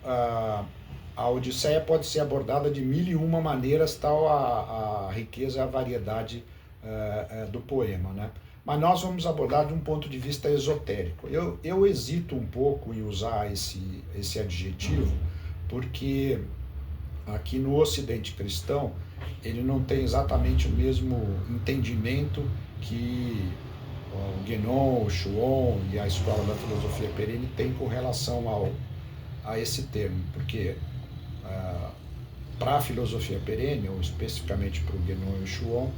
a Odisseia pode ser abordada de mil e uma maneiras, tal a riqueza e a variedade do poema, né? Mas nós vamos abordar de um ponto de vista esotérico. Eu hesito um pouco em usar esse adjetivo, porque aqui no Ocidente cristão ele não tem exatamente o mesmo entendimento que o Guénon, o Chuon e a escola da filosofia perene tem com relação a esse termo, porque para a filosofia perene, ou especificamente para o Guénon e o Chuon,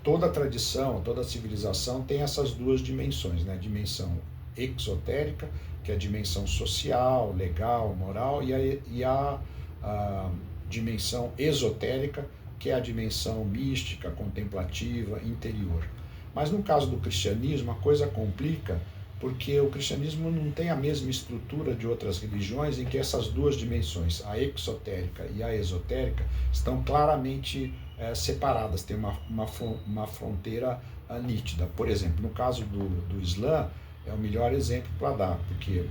toda a tradição, toda a civilização tem essas duas dimensões, né? A dimensão exotérica, que é a dimensão social, legal, moral, e a dimensão esotérica, que é a dimensão mística, contemplativa, interior. Mas no caso do cristianismo, a coisa complica, porque o cristianismo não tem a mesma estrutura de outras religiões, em que essas duas dimensões, a exotérica e a esotérica, estão claramente separadas, tem uma fronteira nítida. Por exemplo, no caso do Islã, é o melhor exemplo para dar, porque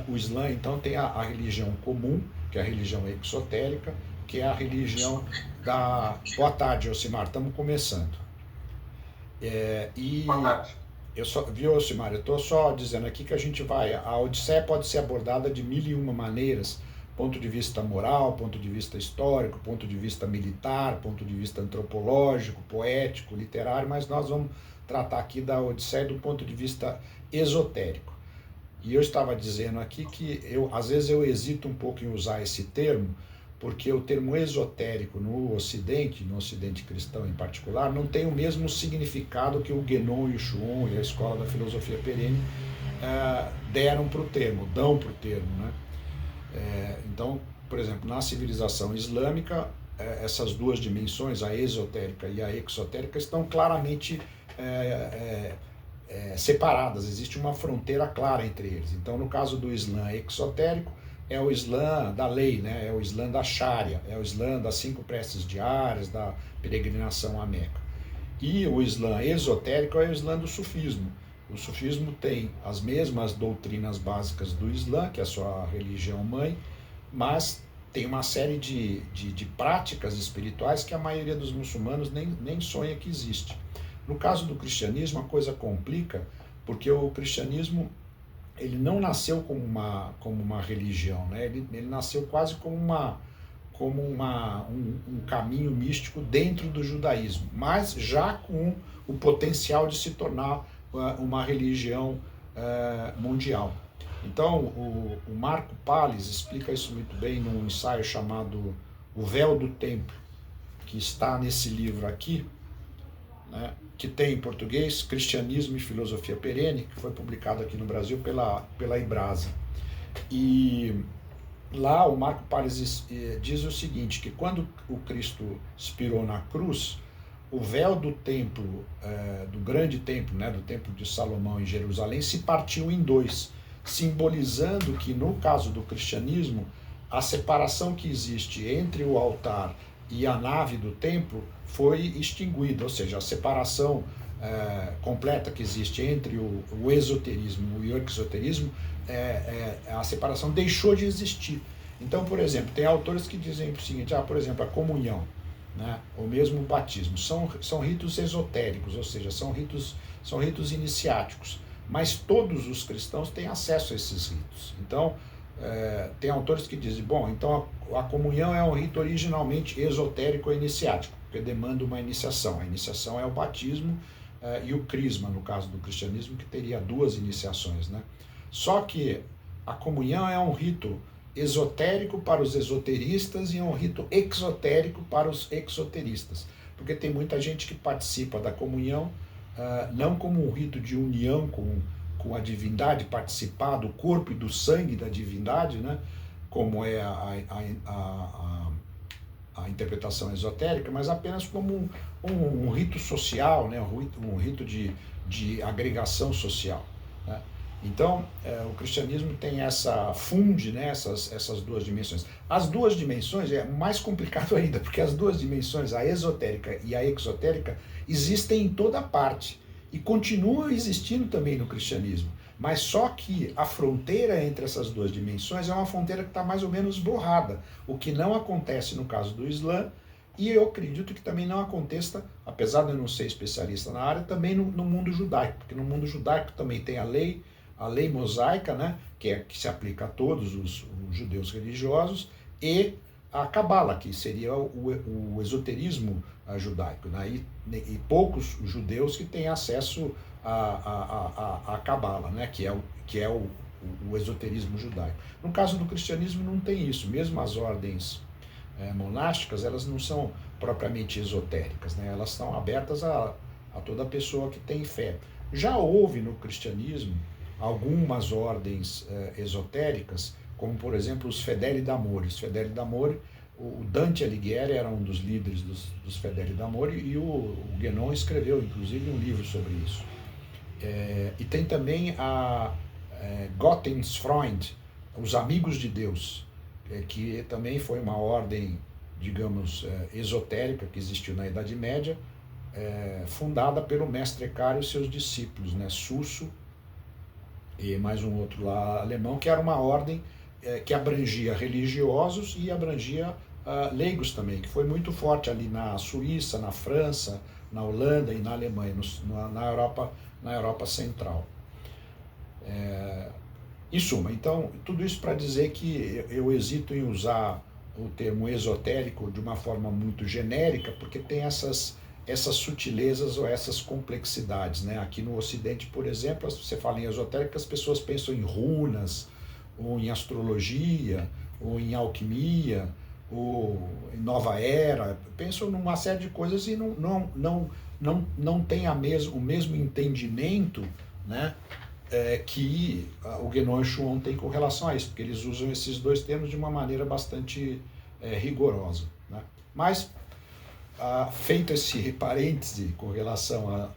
o Islã então tem a religião comum, que é a religião exotérica, que é a religião da... Boa tarde, Alcimar, estamos começando. Boa tarde. Viu, Alcimar, eu estou só dizendo aqui que a Odisseia pode ser abordada de mil e uma maneiras, ponto de vista moral, ponto de vista histórico, ponto de vista militar, ponto de vista antropológico, poético, literário, mas nós vamos tratar aqui da Odisseia do ponto de vista esotérico. E eu estava dizendo aqui que às vezes eu hesito um pouco em usar esse termo, porque o termo esotérico no Ocidente cristão em particular, não tem o mesmo significado que o Guénon e o Chuon e a escola da filosofia perene deram para o termo, dão para o termo, né? Então, por exemplo, na civilização islâmica, essas duas dimensões, a esotérica e a exotérica, estão claramente separadas, existe uma fronteira clara entre eles. Então, no caso do Islã exotérico, é o Islã da lei, né? É o Islã da Sharia, é o Islã das 5 preces diárias, da peregrinação à Meca. E o Islã esotérico é o Islã do sufismo. O sufismo tem as mesmas doutrinas básicas do Islã, que é a sua religião mãe, mas tem uma série de práticas espirituais que a maioria dos muçulmanos nem sonha que existe. No caso do cristianismo, a coisa complica, porque o cristianismo ele não nasceu como uma religião, né? Ele nasceu quase como um caminho místico dentro do judaísmo, mas já com o potencial de se tornar uma religião mundial. Então, o Marco Palles explica isso muito bem num ensaio chamado O Véu do Templo, que está nesse livro aqui, né, que tem em português Cristianismo e Filosofia Perene, que foi publicado aqui no Brasil pela Ibrasa. E lá o Marco Palles diz o seguinte, que quando o Cristo expirou na cruz, o véu do templo, do grande templo, né, do templo de Salomão em Jerusalém, se partiu em dois, simbolizando que no caso do cristianismo, a separação que existe entre o altar e a nave do templo foi extinguida, ou seja, a separação completa que existe entre o esoterismo e o exoterismo, a separação deixou de existir. Então, por exemplo, tem autores que dizem o seguinte, por exemplo, a comunhão, né, ou mesmo o batismo, são ritos esotéricos, ou seja, são ritos iniciáticos, mas todos os cristãos têm acesso a esses ritos. Então, tem autores que dizem, bom, então a comunhão é um rito originalmente esotérico ou iniciático, porque demanda uma iniciação. A iniciação é o batismo e o crisma, no caso do cristianismo, que teria 2 iniciações, né? Só que a comunhão é um rito esotérico para os esoteristas e é um rito exotérico para os exoteristas, porque tem muita gente que participa da comunhão não como um rito de união com a divindade, participar do corpo e do sangue da divindade, né, como é a interpretação esotérica, mas apenas como um rito social, né, um rito de agregação social, né? Então, o cristianismo tem funde, né, essas 2 dimensões. As 2 dimensões é mais complicado ainda, porque as 2 dimensões, a esotérica e a exotérica, existem em toda parte e continuam existindo também no cristianismo. Mas só que a fronteira entre essas duas dimensões é uma fronteira que está mais ou menos borrada, o que não acontece no caso do Islã, e eu acredito que também não aconteça, apesar de eu não ser especialista na área, também no mundo judaico, porque no mundo judaico também tem a lei mosaica, né, que se aplica a todos os judeus religiosos, e a Cabala, que seria o esoterismo judaico, né, e poucos judeus que têm acesso a Cabala, né, que é o esoterismo judaico. No caso do cristianismo não tem isso, mesmo as ordens monásticas, elas não são propriamente esotéricas, né? Elas são abertas a toda pessoa que tem fé. Já houve no cristianismo algumas ordens esotéricas, como por exemplo os Fedeli d'Amore. Os Fedeli d'Amore, o Dante Alighieri era um dos líderes dos Fedeli d'Amore, e o Guénon escreveu inclusive um livro sobre isso. E tem também a Gottesfreund, os Amigos de Deus, que também foi uma ordem, digamos, esotérica que existiu na Idade Média, fundada pelo mestre Eckhart e seus discípulos, né, Suso e mais um outro lá alemão, que era uma ordem que abrangia religiosos e abrangia leigos também, que foi muito forte ali na Suíça, na França, na Holanda e na Alemanha, na Europa Central. Em suma, então, tudo isso para dizer que eu hesito em usar o termo esotérico de uma forma muito genérica, porque tem essas sutilezas ou essas complexidades, né? Aqui no Ocidente, por exemplo, se você fala em esotérico, as pessoas pensam em runas, ou em astrologia, ou em alquimia, ou em nova era, pensam numa série de coisas e não tem o mesmo entendimento, né, que o Guénon e Schuon tem com relação a isso, porque eles usam esses dois termos de uma maneira bastante rigorosa, né? Mas, feito esse parêntese com relação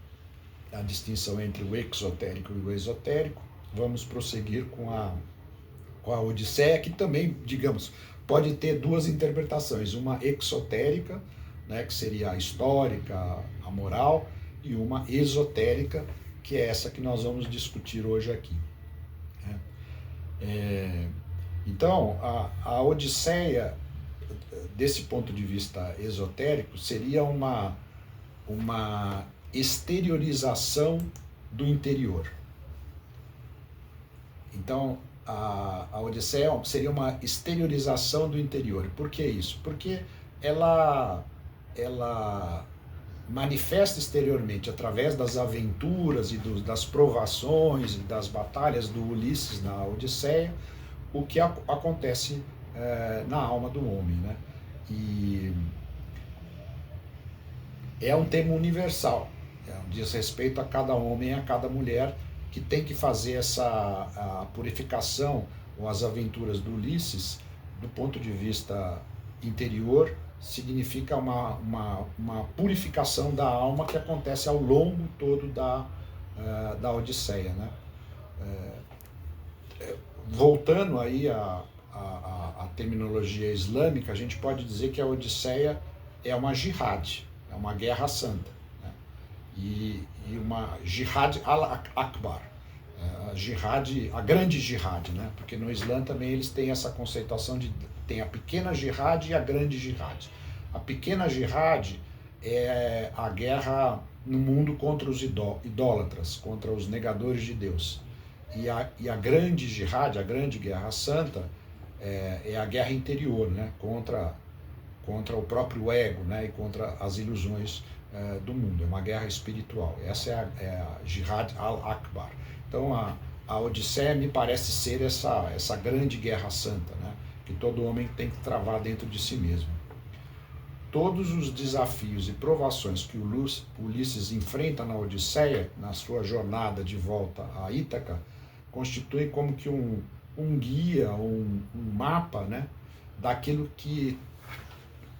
à distinção entre o exotérico e o esotérico, vamos prosseguir com a Odisseia, que também, digamos, pode ter duas interpretações, uma exotérica, né, que seria a histórica, a moral, e uma esotérica, que é essa que nós vamos discutir hoje aqui. Então, a Odisseia, desse ponto de vista esotérico, seria uma exteriorização do interior. Então, a Odisseia seria uma exteriorização do interior. Por que isso? Porque ela manifesta exteriormente, através das aventuras e das provações e das batalhas do Ulisses na Odisseia, o que acontece na alma do homem, né? E é um tema universal, diz respeito a cada homem e a cada mulher, que tem que fazer a purificação ou as aventuras do Ulisses do ponto de vista interior. Significa uma purificação da alma que acontece ao longo todo da Odisseia, né? Voltando aí à terminologia islâmica, a gente pode dizer que a Odisseia é uma jihad, é uma guerra santa, né? E uma jihad al-akbar, a grande jihad, né? Porque no Islã também eles têm essa conceituação tem a pequena jihad e a grande jihad. A pequena jihad é a guerra no mundo contra os idólatras, contra os negadores de Deus. E a grande jihad, a grande guerra santa, é a guerra interior, né? Contra o próprio ego, né? E contra as ilusões do mundo. É uma guerra espiritual. Essa é a jihad al-akbar. Então a Odisseia me parece ser essa grande guerra santa, né? Que todo homem tem que travar dentro de si mesmo. Todos os desafios e provações que o Ulisses enfrenta na Odisseia, na sua jornada de volta a Ítaca, constituem como que um guia, um mapa, né, daquilo que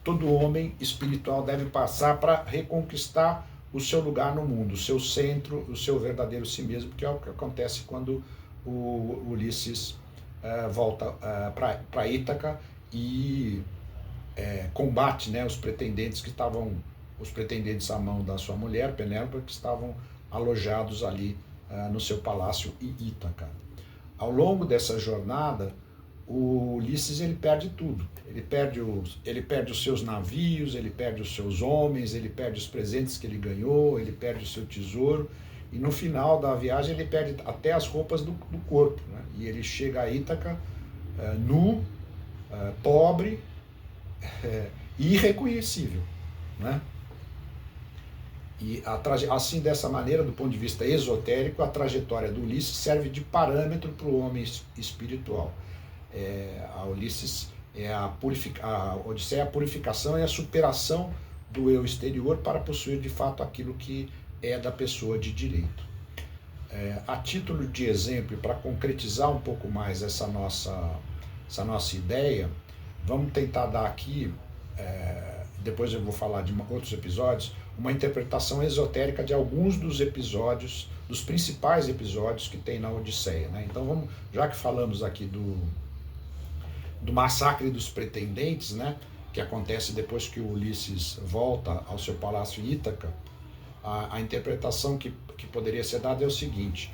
todo homem espiritual deve passar para reconquistar o seu lugar no mundo, o seu centro, o seu verdadeiro si mesmo, que é o que acontece quando o Ulisses volta para Ítaca e combate, né, os pretendentes à mão da sua mulher, Penélope, que estavam alojados ali no seu palácio em Ítaca. Ao longo dessa jornada, o Ulisses ele perde tudo. Ele perde os seus navios, ele perde os seus homens, ele perde os presentes que ele ganhou, ele perde o seu tesouro, e no final da viagem ele perde até as roupas do corpo, né? E ele chega a Ítaca nu, pobre, irreconhecível, né? E assim, dessa maneira, do ponto de vista esotérico, a trajetória do Ulisses serve de parâmetro para o homem espiritual. A Odisseia é a purificação e a superação do eu exterior para possuir de fato aquilo que é da pessoa de direito. A título de exemplo, para concretizar um pouco mais essa nossa ideia, vamos tentar dar aqui, depois eu vou falar de outros episódios, uma interpretação esotérica de alguns dos episódios, dos principais episódios que tem na Odisseia, né? Então já que falamos aqui do massacre dos pretendentes, né, que acontece depois que o Ulisses volta ao seu palácio em Ítaca, a interpretação que poderia ser dada é o seguinte: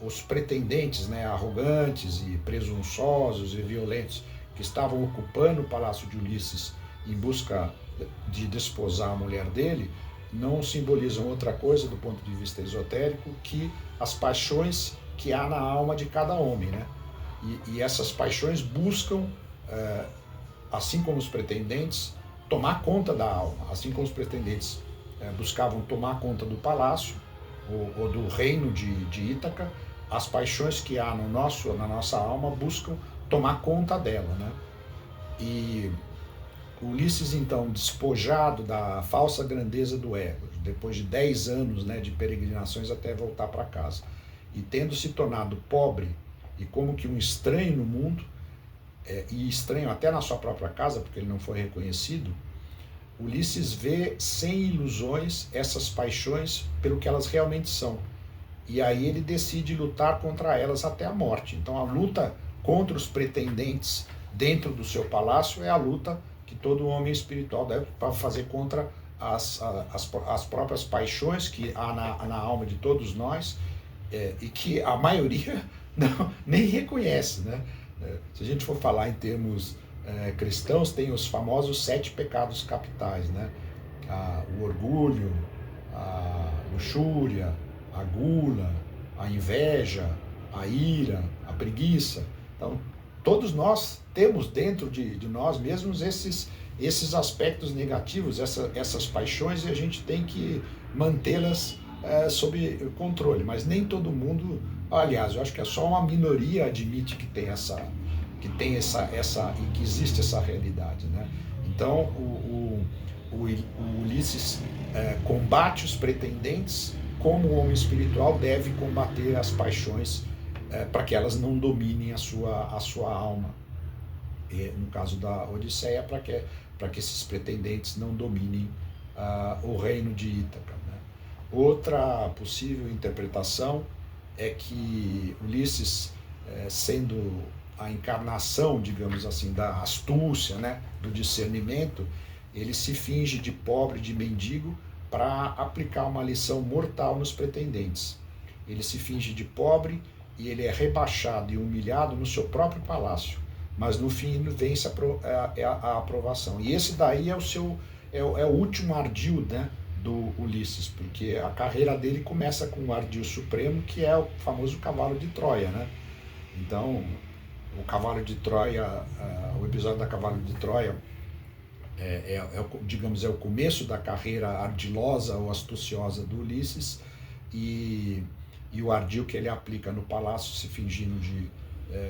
os pretendentes, né, arrogantes e presunçosos e violentos que estavam ocupando o palácio de Ulisses em busca de desposar a mulher dele, não simbolizam outra coisa do ponto de vista esotérico que as paixões que há na alma de cada homem, né? E essas paixões buscam, assim como os pretendentes, tomar conta da alma, assim como os pretendentes buscavam tomar conta do palácio ou do reino de Ítaca, as paixões que há na nossa alma buscam tomar conta dela, né? E Ulisses, então, despojado da falsa grandeza do ego, depois de 10 anos, né, de peregrinações até voltar para casa, e tendo se tornado pobre e como que um estranho no mundo, e estranho até na sua própria casa, porque ele não foi reconhecido, Ulisses vê sem ilusões essas paixões pelo que elas realmente são. E aí ele decide lutar contra elas até a morte. Então a luta contra os pretendentes dentro do seu palácio é a luta que todo homem espiritual deve fazer contra as próprias paixões que há na alma de todos nós, e que a maioria nem reconhece, né? Se a gente for falar em termos cristãos, tem os famosos 7 pecados capitais, né? O orgulho, a luxúria, a gula, a inveja, a ira, a preguiça. Então, todos nós temos dentro de nós mesmos esses aspectos negativos, essas paixões, e a gente tem que mantê-las sob controle. Mas nem todo mundo, aliás, eu acho que é só uma minoria admite que tem e que existe essa realidade, né? Então, o Ulisses combate os pretendentes como o homem espiritual deve combater as paixões para que elas não dominem a sua alma. E, no caso da Odisseia, para que esses pretendentes não dominem o reino de Ítaca, né? Outra possível interpretação é que Ulisses, sendo a encarnação, digamos assim, da astúcia, né, do discernimento, ele se finge de pobre, de mendigo, para aplicar uma lição mortal nos pretendentes. Ele se finge de pobre e ele é rebaixado e humilhado no seu próprio palácio, mas no fim vence a aprovação. E esse daí é o último ardil, né, do Ulisses, porque a carreira dele começa com o ardil supremo, que é o famoso cavalo de Troia, né? Então, o cavalo de Troia, o episódio da cavalo de Troia digamos, é o começo da carreira ardilosa ou astuciosa do Ulisses, e o ardil que ele aplica no palácio, se fingindo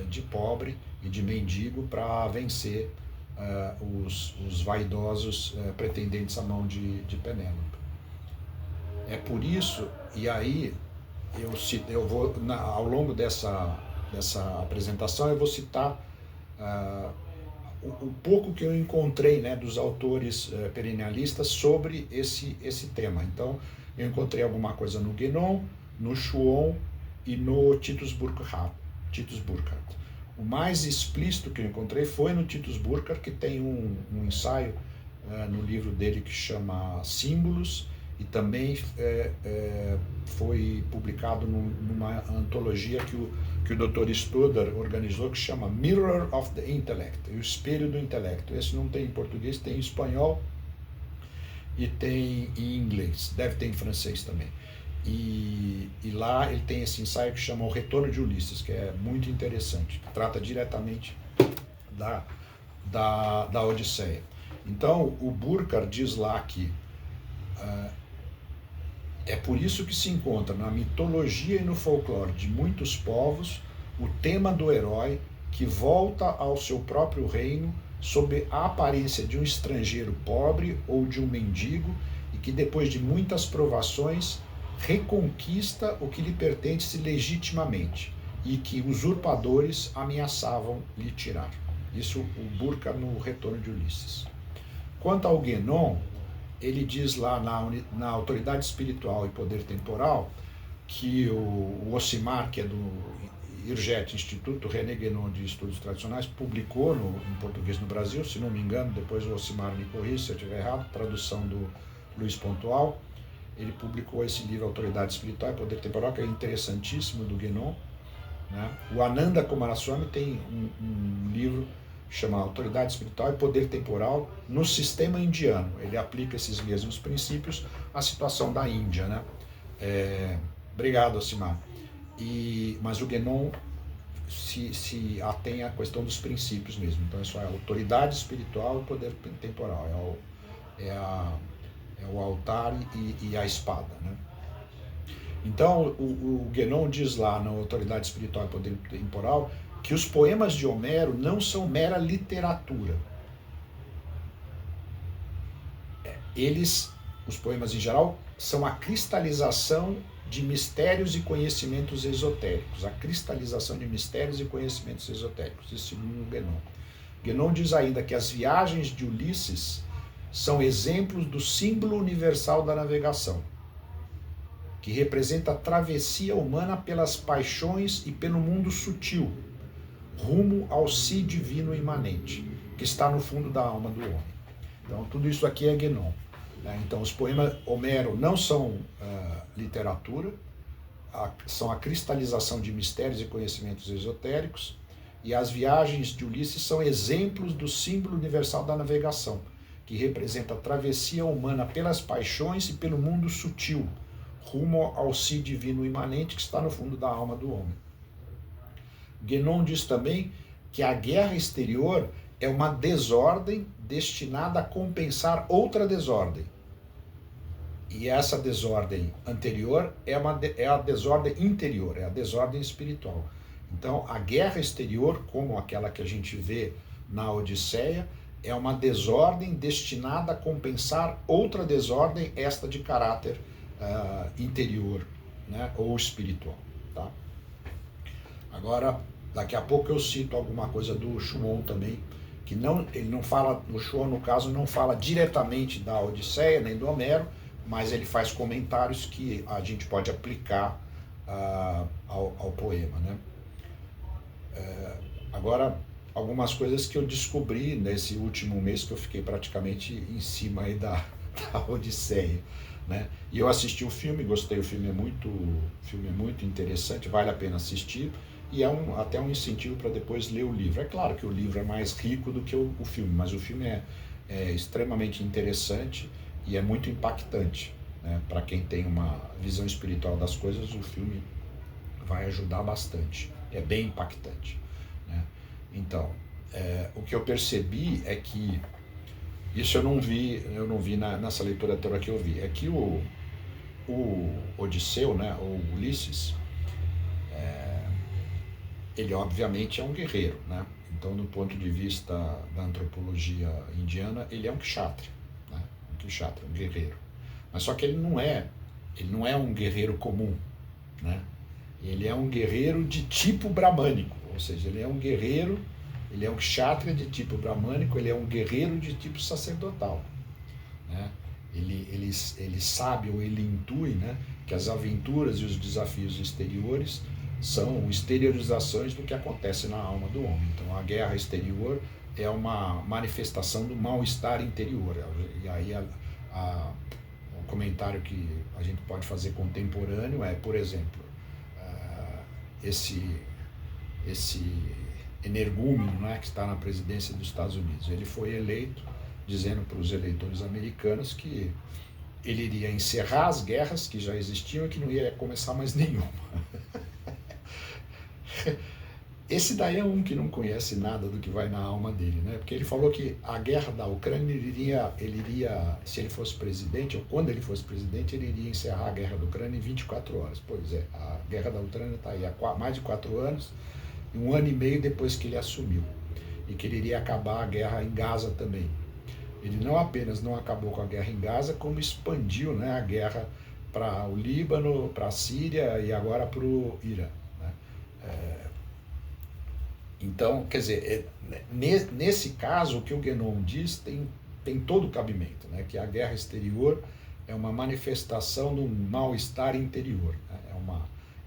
de pobre e de mendigo, para vencer os vaidosos pretendentes à mão de Penélope. É por isso, e aí eu vou, ao longo dessa apresentação, eu vou citar o pouco que eu encontrei, né, dos autores perennialistas sobre esse tema. Então, eu encontrei alguma coisa no Guénon, no Chuon e no Titus Burckhardt. O mais explícito que eu encontrei foi no Titus Burckhardt, que tem um ensaio no livro dele que chama Símbolos, e também foi publicado numa antologia que o Dr. Stoddard organizou, que chama Mirror of the Intellect, o espelho do intelecto. Esse não tem em português, tem em espanhol e tem em inglês, deve ter em francês também. E lá ele tem esse ensaio que chama O Retorno de Ulisses, que é muito interessante, que trata diretamente da Odisseia. Então, o Burckhardt diz lá que é por isso que se encontra na mitologia e no folclore de muitos povos o tema do herói que volta ao seu próprio reino sob a aparência de um estrangeiro pobre ou de um mendigo e que depois de muitas provações reconquista o que lhe pertence legitimamente e que usurpadores ameaçavam lhe tirar. Isso o Burckhardt no Retorno de Ulisses. Quanto ao Guénon, ele diz lá na Autoridade Espiritual e Poder Temporal que o Ocimar, que é do IRGET, Instituto René Guénon de Estudos Tradicionais, publicou em português no Brasil, se não me engano, depois o Ocimar me corrige se eu estiver errado, tradução do Luiz Pontual. Ele publicou esse livro Autoridade Espiritual e Poder Temporal, que é interessantíssimo, do Guénon, né? O Ananda Coomaraswamy tem um livro chamado Autoridade Espiritual e Poder Temporal no sistema indiano. Ele aplica esses mesmos princípios à situação da Índia, né? Obrigado, Ocimar. Mas o Guénon se atém à questão dos princípios mesmo. Então, isso é autoridade espiritual e poder temporal. É o altar e a espada, né? Então, o Guénon diz lá na Autoridade Espiritual e Poder Temporal que os poemas de Homero não são mera literatura. Os poemas em geral, são a cristalização de mistérios e conhecimentos esotéricos. A cristalização de mistérios e conhecimentos esotéricos. Isso segundo o Guénon. Guénon diz ainda que as viagens de Ulisses são exemplos do símbolo universal da navegação, que representa a travessia humana pelas paixões e pelo mundo sutil, rumo ao si divino imanente, que está no fundo da alma do homem. Então, tudo isso aqui é Guénon. Então, os poemas Homero não são literatura, são a cristalização de mistérios e conhecimentos esotéricos, e as viagens de Ulisses são exemplos do símbolo universal da navegação, que representa a travessia humana pelas paixões e pelo mundo sutil, rumo ao si divino imanente que está no fundo da alma do homem. Guénon diz também que a guerra exterior é uma desordem destinada a compensar outra desordem. E essa desordem anterior é a desordem interior, é a desordem espiritual. Então, a guerra exterior, como aquela que a gente vê na Odisseia, é uma desordem destinada a compensar outra desordem, esta de caráter interior, né, ou espiritual. Tá? Agora, daqui a pouco eu cito alguma coisa do Schuon também, que ele não fala, o Schuon no caso não fala diretamente da Odisseia, nem do Homero, mas ele faz comentários que a gente pode aplicar ao poema, né? Agora, algumas coisas que eu descobri nesse último mês, que eu fiquei praticamente em cima aí da Odisseia, né? E eu assisti o filme, gostei, o filme é muito interessante, vale a pena assistir, e é até um incentivo para depois ler o livro. É claro que o livro é mais rico do que o filme, mas o filme é extremamente interessante e é muito impactante, né? Para quem tem uma visão espiritual das coisas, o filme vai ajudar bastante, é bem impactante, né? Então, o que eu percebi é que, isso eu não vi nessa leitura anterior que eu vi, é que o Odisseu, né, o Ulisses, ele obviamente é um guerreiro, né? Então, do ponto de vista da antropologia indiana, ele é um kshatriya, né? Um kshatriya, um guerreiro. Mas só que ele não é um guerreiro comum, né? Ele é um guerreiro de tipo bramânico, ou seja, ele é um guerreiro, ele é um kshatriya de tipo bramânico, ele é um guerreiro de tipo sacerdotal, né? Ele sabe ou ele intui, né, que as aventuras e os desafios exteriores são exteriorizações do que acontece na alma do homem. Então, a guerra exterior é uma manifestação do mal-estar interior. E aí, comentário que a gente pode fazer contemporâneo é, por exemplo, esse energúmeno, né, que está na presidência dos Estados Unidos. Ele foi eleito dizendo para os eleitores americanos que ele iria encerrar as guerras que já existiam e que não ia começar mais nenhuma. Esse daí é um que não conhece nada do que vai na alma dele, né? Porque ele falou que a guerra da Ucrânia, ele iria, se ele fosse presidente, ou quando ele fosse presidente, ele iria encerrar a guerra da Ucrânia em 24 horas. Pois é, a guerra da Ucrânia está aí há mais de 4 anos, e 1 ano e meio depois que ele assumiu. E que ele iria acabar a guerra em Gaza também. Ele não apenas não acabou com a guerra em Gaza, como expandiu, né, a guerra para o Líbano, para a Síria e agora para o Irã. Né? Então, quer dizer, nesse caso, o que o Guénon diz tem todo o cabimento, né? Que a guerra exterior é uma manifestação de um mal-estar interior, né?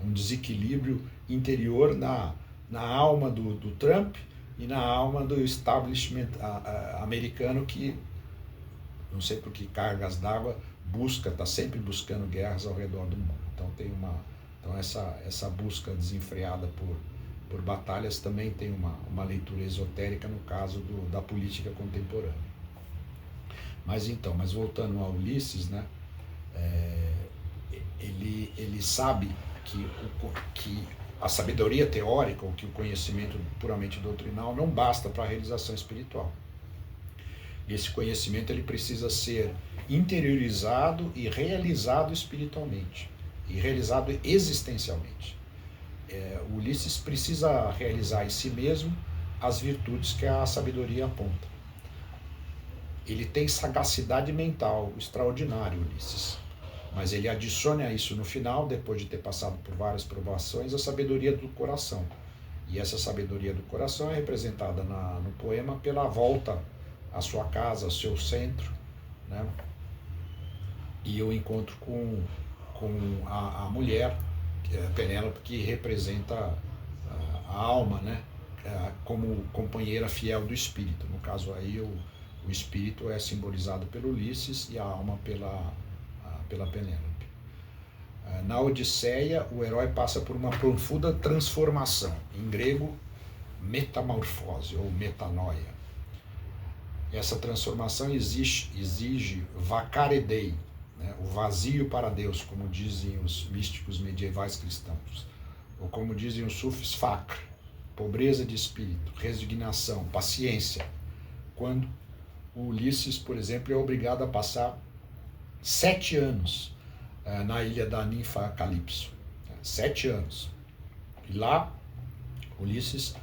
É um desequilíbrio interior na alma do Trump e na alma do establishment americano que, não sei por que cargas d'água, está sempre buscando guerras ao redor do mundo. Então essa busca desenfreada por batalhas também tem uma leitura esotérica no caso da política contemporânea. Mas voltando ao Ulisses, né, ele sabe que a sabedoria teórica, ou que o conhecimento puramente doutrinal não basta para a realização espiritual. Esse conhecimento ele precisa ser interiorizado e realizado espiritualmente, e realizado existencialmente. O Ulisses precisa realizar em si mesmo as virtudes que a sabedoria aponta. Ele tem sagacidade mental extraordinária, Ulisses, mas ele adiciona isso no final, depois de ter passado por várias provações, a sabedoria do coração. E essa sabedoria do coração é representada no poema pela volta à sua casa, ao seu centro, né? E o encontro com a mulher, Penélope, que representa a alma, né? Como companheira fiel do espírito. No caso aí, o espírito é simbolizado pelo Ulisses e a alma pela Penélope. Na Odisseia, o herói passa por uma profunda transformação, em grego, metamorfose ou metanoia. Essa transformação exige vakaredei, né, o vazio para Deus, como dizem os místicos medievais cristãos, ou como dizem os sufis, fakr, pobreza de espírito, resignação, paciência, quando o Ulisses, por exemplo, é obrigado a passar 7 anos na ilha da ninfa Calipso. 7 anos. E lá, Ulisses,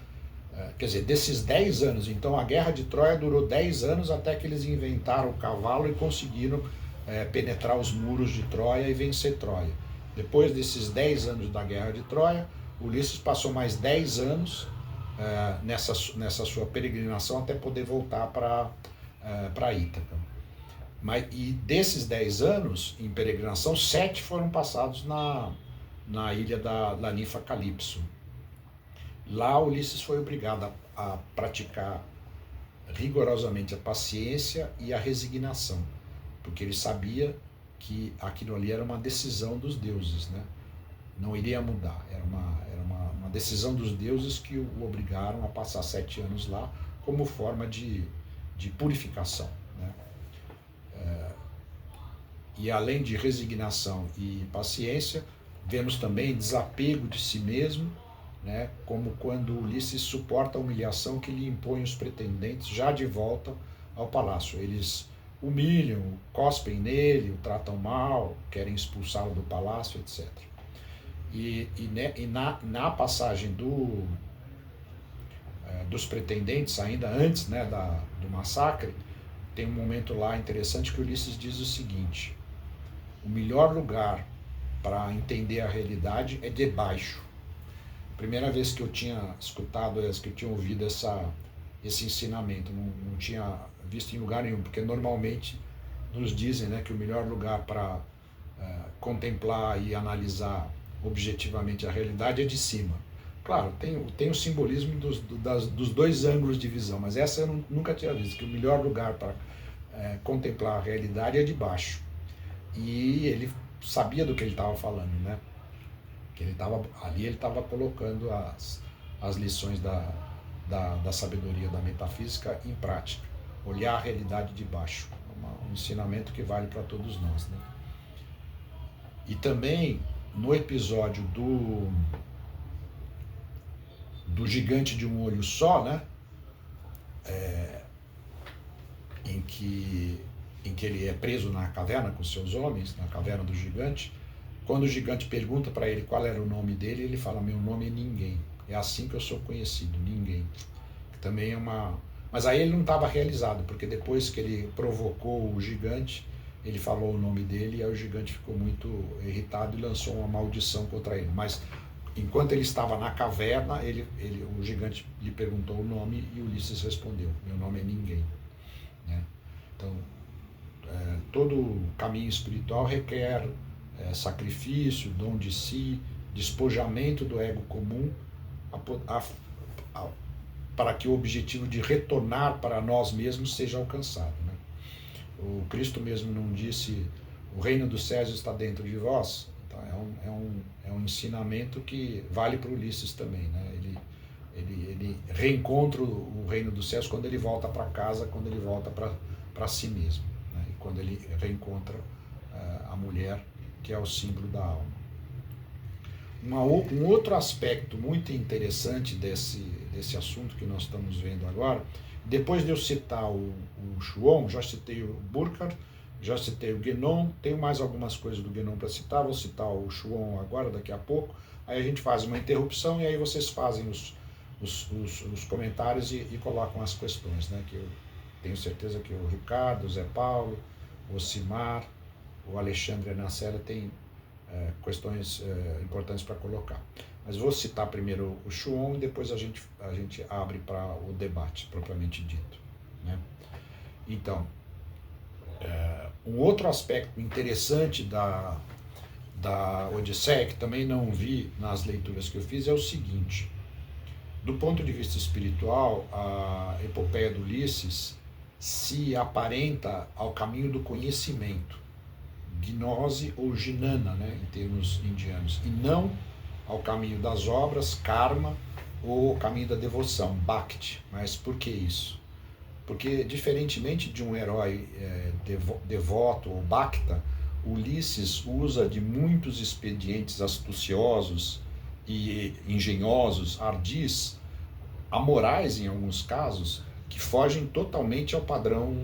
quer dizer, desses 10 anos, então a guerra de Troia durou 10 anos até que eles inventaram o cavalo e conseguiram penetrar os muros de Troia e vencer Troia. Depois desses 10 anos da guerra de Troia, Ulisses passou mais 10 anos nessa sua peregrinação até poder voltar para Ítaca. E desses 10 anos em peregrinação, 7 foram passados na ilha da ninfa Calipso. Lá Ulisses foi obrigado a praticar rigorosamente a paciência e a resignação, porque ele sabia que aquilo ali era uma decisão dos deuses, né? Não iria mudar, era uma decisão dos deuses que o obrigaram a passar 7 anos lá como forma de purificação, né? E além de resignação e paciência, vemos também desapego de si mesmo, né? Como quando Ulisses suporta a humilhação que lhe impõem os pretendentes já de volta ao palácio. Eles humilham, cospem nele, o tratam mal, querem expulsá-lo do palácio, etc. E na passagem dos pretendentes, ainda antes, né, do massacre, tem um momento lá interessante que Ulisses diz o seguinte: o melhor lugar para entender a realidade é debaixo. Primeira vez que eu tinha escutado, que eu tinha ouvido esse ensinamento, não tinha visto em lugar nenhum, porque normalmente nos dizem, né, que o melhor lugar para contemplar e analisar objetivamente a realidade é de cima. Claro, tem o simbolismo dos dois ângulos de visão, mas essa eu nunca tinha visto, que o melhor lugar para contemplar a realidade é de baixo. e ele sabia do que ele estava falando, né? Que ele estava colocando as lições da sabedoria da metafísica em prática, olhar a realidade de baixo, um ensinamento que vale para todos nós, né? E também no episódio do gigante de um olho só, né? Em que ele é preso na caverna com seus homens, na caverna do gigante. Quando o gigante pergunta para ele qual era o nome dele, ele fala: meu nome é Ninguém. É assim que eu sou conhecido, Ninguém. Que também é uma... Mas aí ele não estava realizado, porque depois que ele provocou o gigante, ele falou o nome dele, e aí o gigante ficou muito irritado e lançou uma maldição contra ele. Mas enquanto ele estava na caverna, o gigante lhe perguntou o nome e Ulisses respondeu: meu nome é Ninguém. Né? Então, todo caminho espiritual requer sacrifício, dom de si, despojamento do ego comum, para que o objetivo de retornar para nós mesmos seja alcançado. Né? O Cristo mesmo não disse: o reino dos céus está dentro de vós? Então, é um ensinamento que vale para Ulisses também. Né? Ele reencontra o reino dos céus quando ele volta para casa, quando ele volta para si mesmo, né? E quando ele reencontra a mulher, que é o símbolo da alma. Um outro aspecto muito interessante desse assunto que nós estamos vendo agora, depois de eu citar o Chuon, já citei o Burckhardt, já citei o Guénon, tenho mais algumas coisas do Guénon para citar, vou citar o Chuon agora, daqui a pouco, aí a gente faz uma interrupção e aí vocês fazem os comentários e colocam as questões, né? Que eu tenho certeza que o Ricardo, o Zé Paulo, o Simar, o Alexandre Anacela tem questões importantes para colocar. Mas vou citar primeiro o Chuon e depois a gente abre para o debate propriamente dito. Né? Então, um outro aspecto interessante da Odisseia, que também não vi nas leituras que eu fiz, é o seguinte: do ponto de vista espiritual, a epopeia do Ulisses se aparenta ao caminho do conhecimento, gnose ou jnana, né, em termos indianos, e não ao caminho das obras, karma, ou ao caminho da devoção, bhakti. Mas por que isso? Porque, diferentemente de um herói devoto ou bhakta, Ulisses usa de muitos expedientes astuciosos e engenhosos, ardis, amorais em alguns casos, que fogem totalmente ao padrão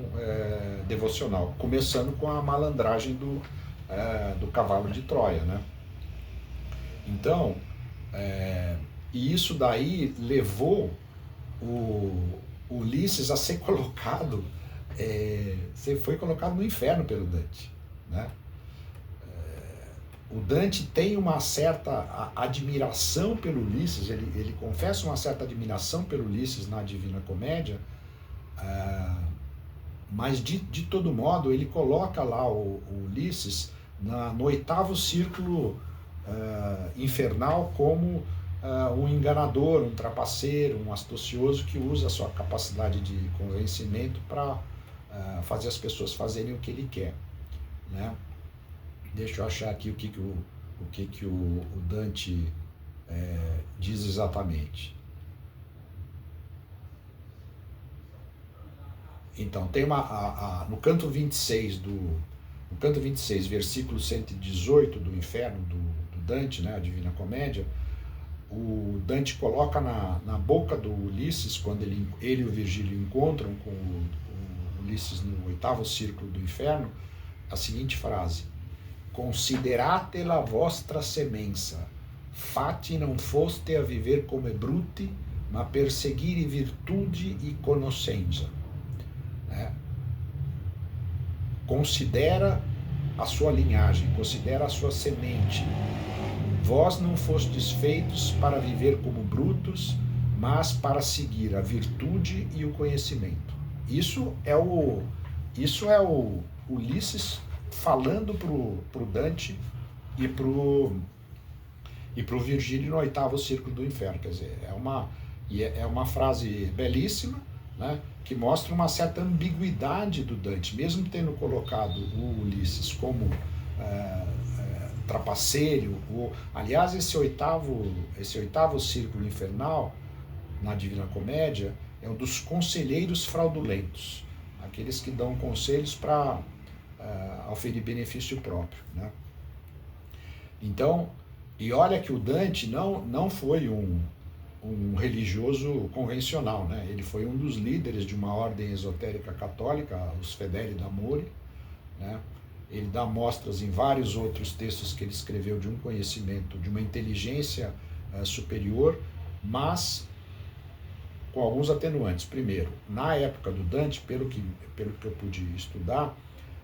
devocional, começando com a malandragem do cavalo de Troia, né? Então, e isso daí levou o Ulisses a ser colocado, foi colocado no inferno pelo Dante, né? O Dante tem uma certa admiração pelo Ulisses, ele confessa uma certa admiração pelo Ulisses na Divina Comédia, mas de todo modo ele coloca lá o Ulisses no oitavo círculo infernal como um enganador, um trapaceiro, um astucioso que usa a sua capacidade de convencimento para fazer as pessoas fazerem o que ele quer, né? Deixa eu achar aqui o que o Dante diz exatamente. Então, tem no canto 26, no canto 26, versículo 118 do Inferno, do Dante, né, a Divina Comédia, o Dante coloca na boca do Ulisses, quando ele e o Virgílio encontram com o Ulisses no oitavo círculo do Inferno, a seguinte frase: considerate la vostra semenza, fati non foste a viver come bruti, ma perseguire virtude e conoscenza. Considera a sua linhagem, considera a sua semente. Vós não fostes feitos para viver como brutos, mas para seguir a virtude e o conhecimento. Isso é o Ulisses falando pro Dante e pro Virgílio no oitavo círculo do inferno. Quer dizer, é uma frase belíssima, né, que mostra uma certa ambiguidade do Dante, mesmo tendo colocado o Ulisses como trapaceiro. Aliás, esse oitavo círculo infernal, na Divina Comédia, é o dos conselheiros fraudulentos, aqueles que dão conselhos para oferir benefício próprio, né? Então, e olha que o Dante não foi um religioso convencional, né? Ele foi um dos líderes de uma ordem esotérica católica, os Fedeli d'Amore, né? Ele dá mostras em vários outros textos que ele escreveu de um conhecimento, de uma inteligência superior, mas com alguns atenuantes. Primeiro, na época do Dante, pelo que eu pude estudar,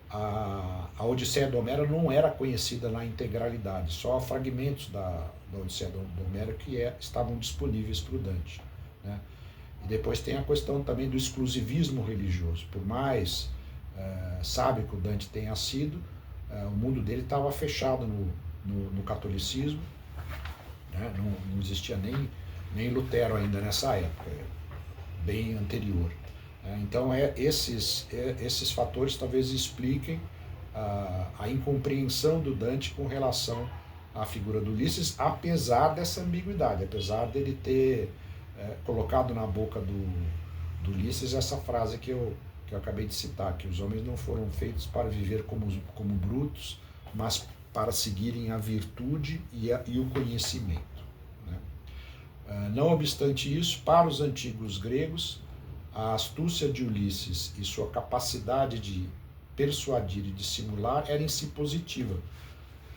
a Odisseia do Homero não era conhecida na integralidade, só fragmentos da Odisseia do Homero que estavam disponíveis para o Dante, né? E depois tem a questão também do exclusivismo religioso. Por mais sábio que o Dante tenha sido, o mundo dele estava fechado no catolicismo, né? Não existia nem Lutero ainda nessa época, bem anterior. Então esses fatores talvez expliquem a incompreensão do Dante com relação à figura do Ulisses, apesar dessa ambiguidade, apesar dele ter colocado na boca do Ulisses essa frase que eu acabei de citar, que os homens não foram feitos para viver como brutos, mas para seguirem a virtude e o conhecimento, né? Não obstante isso, para os antigos gregos, a astúcia de Ulisses e sua capacidade de persuadir e dissimular era em si positiva,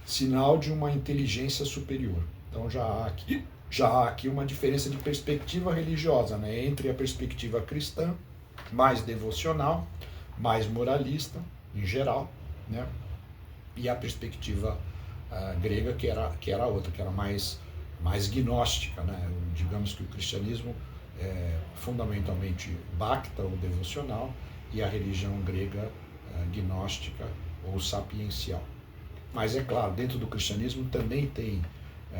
sinal de uma inteligência superior. Então já há aqui uma diferença de perspectiva religiosa, né, entre a perspectiva cristã, mais devocional, mais moralista, em geral, né, e a perspectiva grega, que era outra, que era mais gnóstica, né? Digamos que o cristianismo é fundamentalmente bhakta ou devocional, e a religião grega gnóstica ou sapiencial. Mas é claro, dentro do cristianismo também tem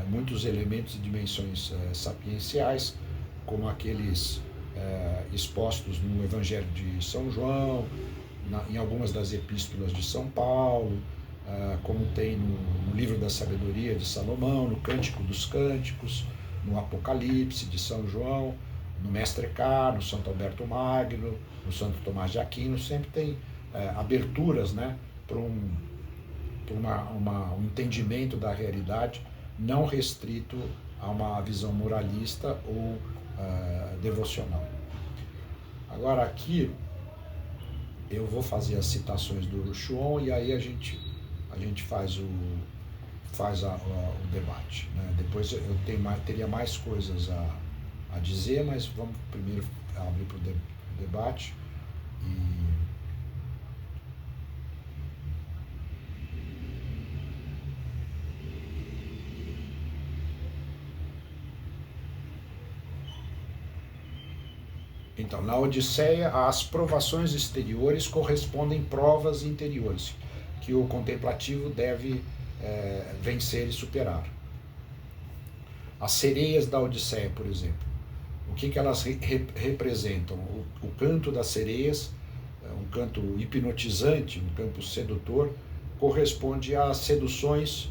muitos elementos e dimensões sapienciais, como aqueles expostos no Evangelho de São João, em algumas das epístolas de São Paulo, como tem no Livro da Sabedoria de Salomão, no Cântico dos Cânticos, no Apocalipse de São João, no Mestre K, no Santo Alberto Magno, no Santo Tomás de Aquino. Sempre tem aberturas, né, para um entendimento da realidade não restrito a uma visão moralista ou devocional. Agora aqui eu vou fazer as citações do Chuon e aí a gente faz o debate, né? Depois eu teria mais coisas a dizer, mas vamos primeiro abrir para o debate. Então, na Odisseia, às provações exteriores correspondem provas interiores, que o contemplativo deve vencer e superar. As sereias da Odisseia, por exemplo, o que elas representam? O canto das sereias, um canto hipnotizante, um canto sedutor, corresponde às seduções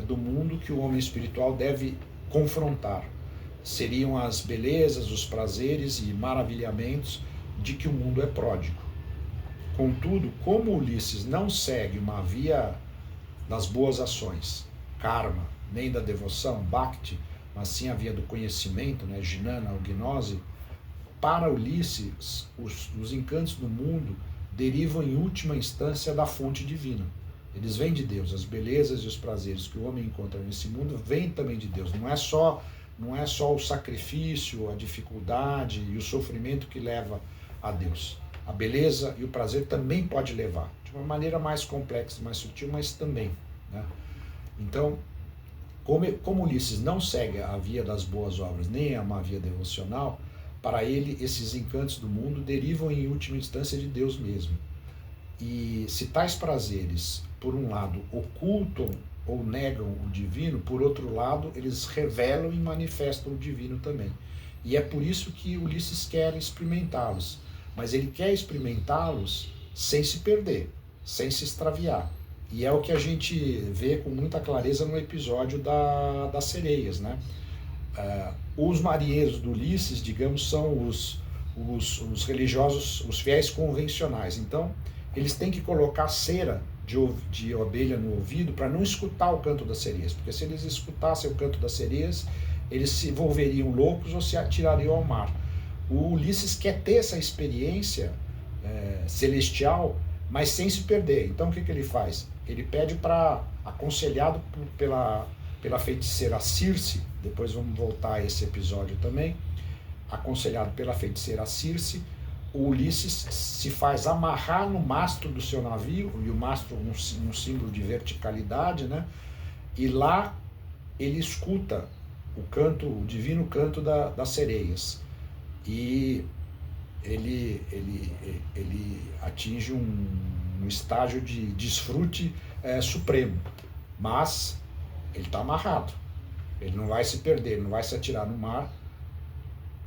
do mundo que o homem espiritual deve confrontar. Seriam as belezas, os prazeres e maravilhamentos de que o mundo é pródigo. Contudo, como Ulisses não segue uma via das boas ações, karma, nem da devoção, bhakti, mas sim a via do conhecimento, né, jnana ou gnose, para Ulisses, os encantos do mundo derivam em última instância da fonte divina. Eles vêm de Deus. As belezas e os prazeres que o homem encontra nesse mundo vêm também de Deus. Não é só o sacrifício, a dificuldade e o sofrimento que leva a Deus. A beleza e o prazer também pode levar, de uma maneira mais complexa, mais sutil, mas também, né? Então, como Ulisses não segue a via das boas obras, nem é uma via devocional, para ele esses encantos do mundo derivam em última instância de Deus mesmo. E se tais prazeres, por um lado, ocultam ou negam o divino, por outro lado, eles revelam e manifestam o divino também. E é por isso que Ulisses quer experimentá-los, mas ele quer experimentá-los sem se perder, sem se extraviar. E é o que a gente vê com muita clareza no episódio das sereias, né? Os marinheiros do Ulisses, digamos, são os religiosos, os fiéis convencionais. Então, eles têm que colocar cera de ovelha no ouvido para não escutar o canto das sereias, porque se eles escutassem o canto das sereias, eles se volveriam loucos ou se atirariam ao mar. O Ulisses quer ter essa experiência celestial, mas sem se perder. Então o que ele faz? Ele pede para, aconselhado pela feiticeira Circe, depois vamos voltar a esse episódio também, aconselhado pela feiticeira Circe, o Ulisses se faz amarrar no mastro do seu navio, e o mastro um símbolo de verticalidade, né? E lá ele escuta o divino canto das sereias. E ele atinge um estágio de desfrute supremo, mas ele está amarrado, ele não vai se perder, ele não vai se atirar no mar,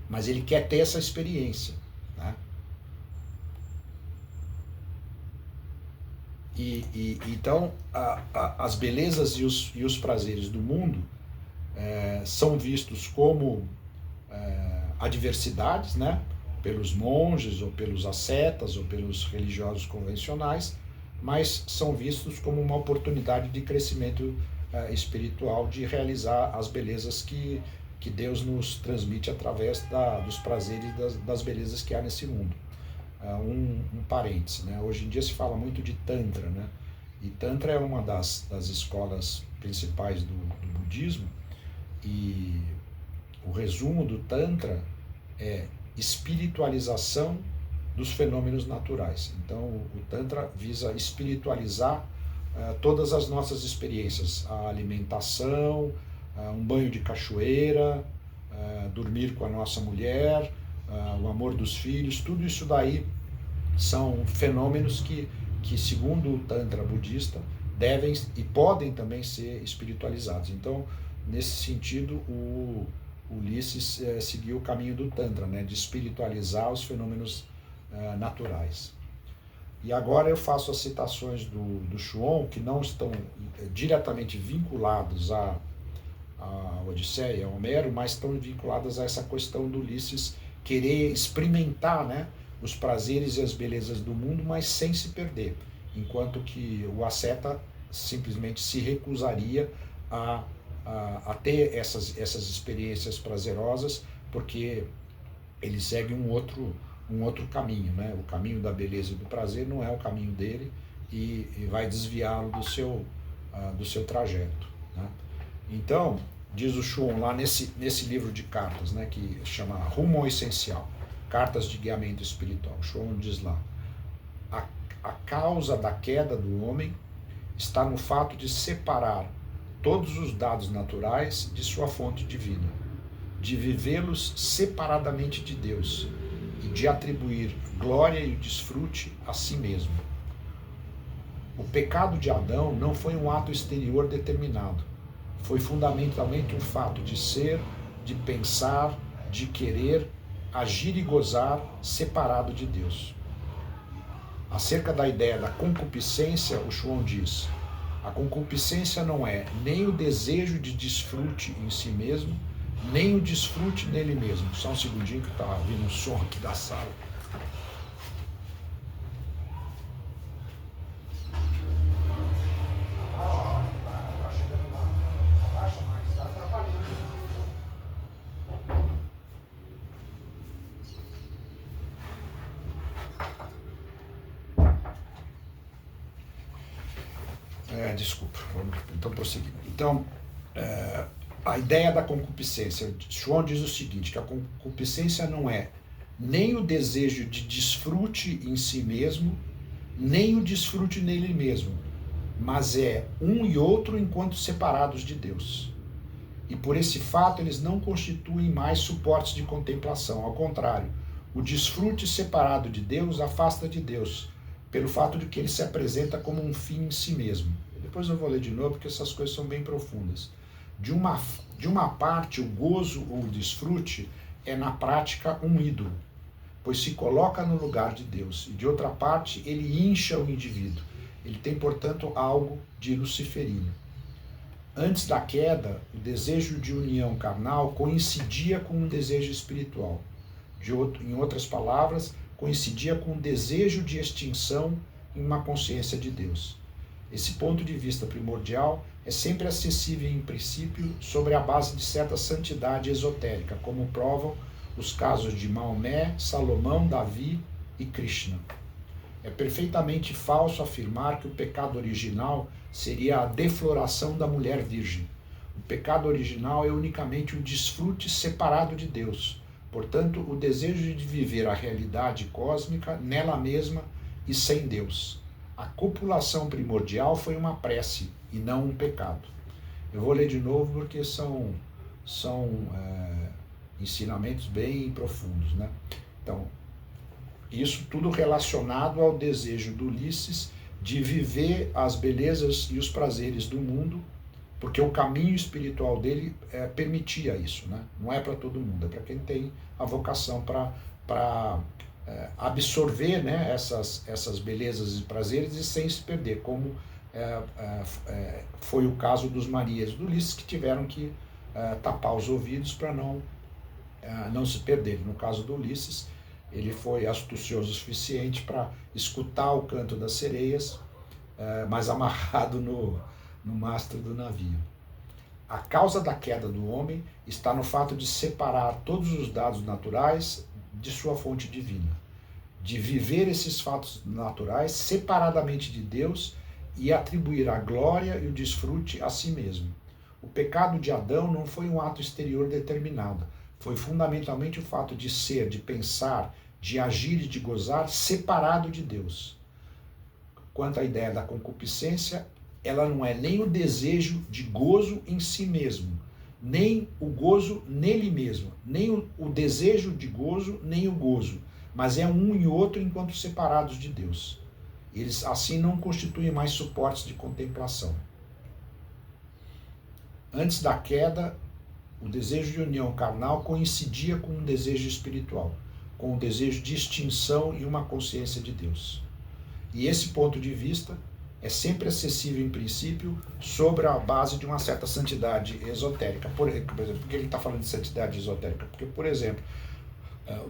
mas ele quer ter essa experiência, né? Então as belezas e os prazeres do mundo são vistos como adversidades, né? Pelos monges, ou pelos ascetas, ou pelos religiosos convencionais, mas são vistos como uma oportunidade de crescimento espiritual, de realizar as belezas que Deus nos transmite através dos prazeres das belezas que há nesse mundo. Um parêntese, né? Hoje em dia se fala muito de Tantra, né? E Tantra é uma das escolas principais do budismo, e o resumo do Tantra é espiritualização dos fenômenos naturais. Então o Tantra visa espiritualizar todas as nossas experiências, a alimentação, um banho de cachoeira, dormir com a nossa mulher, o amor dos filhos, tudo isso daí são fenômenos que segundo o Tantra budista, devem e podem também ser espiritualizados. Então, nesse sentido, o Ulisses seguiu o caminho do Tantra, né, de espiritualizar os fenômenos naturais. E agora eu faço as citações do Chuon, que não estão diretamente vinculados à Odisseia, a Homero, mas estão vinculadas a essa questão do Ulisses querer experimentar, né, os prazeres e as belezas do mundo, mas sem se perder, enquanto que o asceta simplesmente se recusaria a ter essas experiências prazerosas, porque ele segue um outro caminho, né? O caminho da beleza e do prazer não é o caminho dele, e vai desviá-lo do seu trajeto, né? Então, diz o Chuon lá nesse livro de cartas, né, que chama Rumo ao Essencial, Cartas de Guiamento Espiritual, o Chuon diz lá: a causa da queda do homem está no fato de separar todos os dados naturais de sua fonte divina, de vivê-los separadamente de Deus e de atribuir glória e desfrute a si mesmo. O pecado de Adão não foi um ato exterior determinado, foi fundamentalmente um fato de ser, de pensar, de querer, agir e gozar separado de Deus. Acerca da ideia da concupiscência, o Chuon diz: a concupiscência não é nem o desejo de desfrute em si mesmo, nem o desfrute nele mesmo. Só um segundinho que está vindo um som aqui da sala. Desculpa, vamos então prosseguir. Então, a ideia da concupiscência, Chuon diz o seguinte, que a concupiscência não é nem o desejo de desfrute em si mesmo, nem o desfrute nele mesmo, mas é um e outro enquanto separados de Deus. E por esse fato eles não constituem mais suportes de contemplação, ao contrário, o desfrute separado de Deus afasta de Deus, pelo fato de que ele se apresenta como um fim em si mesmo. Depois eu vou ler de novo, porque essas coisas são bem profundas. De uma parte, o gozo ou o desfrute é na prática um ídolo, pois se coloca no lugar de Deus. E de outra parte, ele incha o indivíduo. Ele tem, portanto, algo de luciferino. Antes da queda, o desejo de união carnal coincidia com um desejo espiritual. Em outras palavras, coincidia com um desejo de extinção em uma consciência de Deus. Esse ponto de vista primordial é sempre acessível em princípio sobre a base de certa santidade esotérica, como provam os casos de Maomé, Salomão, Davi e Krishna. É perfeitamente falso afirmar que o pecado original seria a defloração da mulher virgem. O pecado original é unicamente um desfrute separado de Deus. Portanto, o desejo de viver a realidade cósmica nela mesma e sem Deus. A copulação primordial foi uma prece e não um pecado. Eu vou ler de novo porque são ensinamentos bem profundos, né? Então, isso tudo relacionado ao desejo do Ulisses de viver as belezas e os prazeres do mundo, porque o caminho espiritual dele permitia isso, né? Não é para todo mundo, é para quem tem a vocação para absorver, né, essas belezas e prazeres e sem se perder, como foi o caso dos Marias do Ulisses, que tiveram que tapar os ouvidos para não se perderem. No caso do Ulisses, ele foi astucioso o suficiente para escutar o canto das sereias, mas amarrado no mastro do navio. A causa da queda do homem está no fato de separar todos os dados naturais de sua fonte divina, de viver esses fatos naturais separadamente de Deus e atribuir a glória e o desfrute a si mesmo. O pecado de Adão não foi um ato exterior determinado, foi fundamentalmente o fato de ser, de pensar, de agir e de gozar separado de Deus. Quanto à ideia da concupiscência, ela não é nem o desejo de gozo em si mesmo, nem o gozo nele mesmo, nem o desejo de gozo, nem o gozo, mas é um e outro enquanto separados de Deus. Eles assim não constituem mais suportes de contemplação. Antes da queda, o desejo de união carnal coincidia com um desejo espiritual, com um desejo de extinção e uma consciência de Deus. E esse ponto de vista é sempre acessível em princípio sobre a base de uma certa santidade esotérica. Por exemplo, por que ele está falando de santidade esotérica? Porque, por exemplo,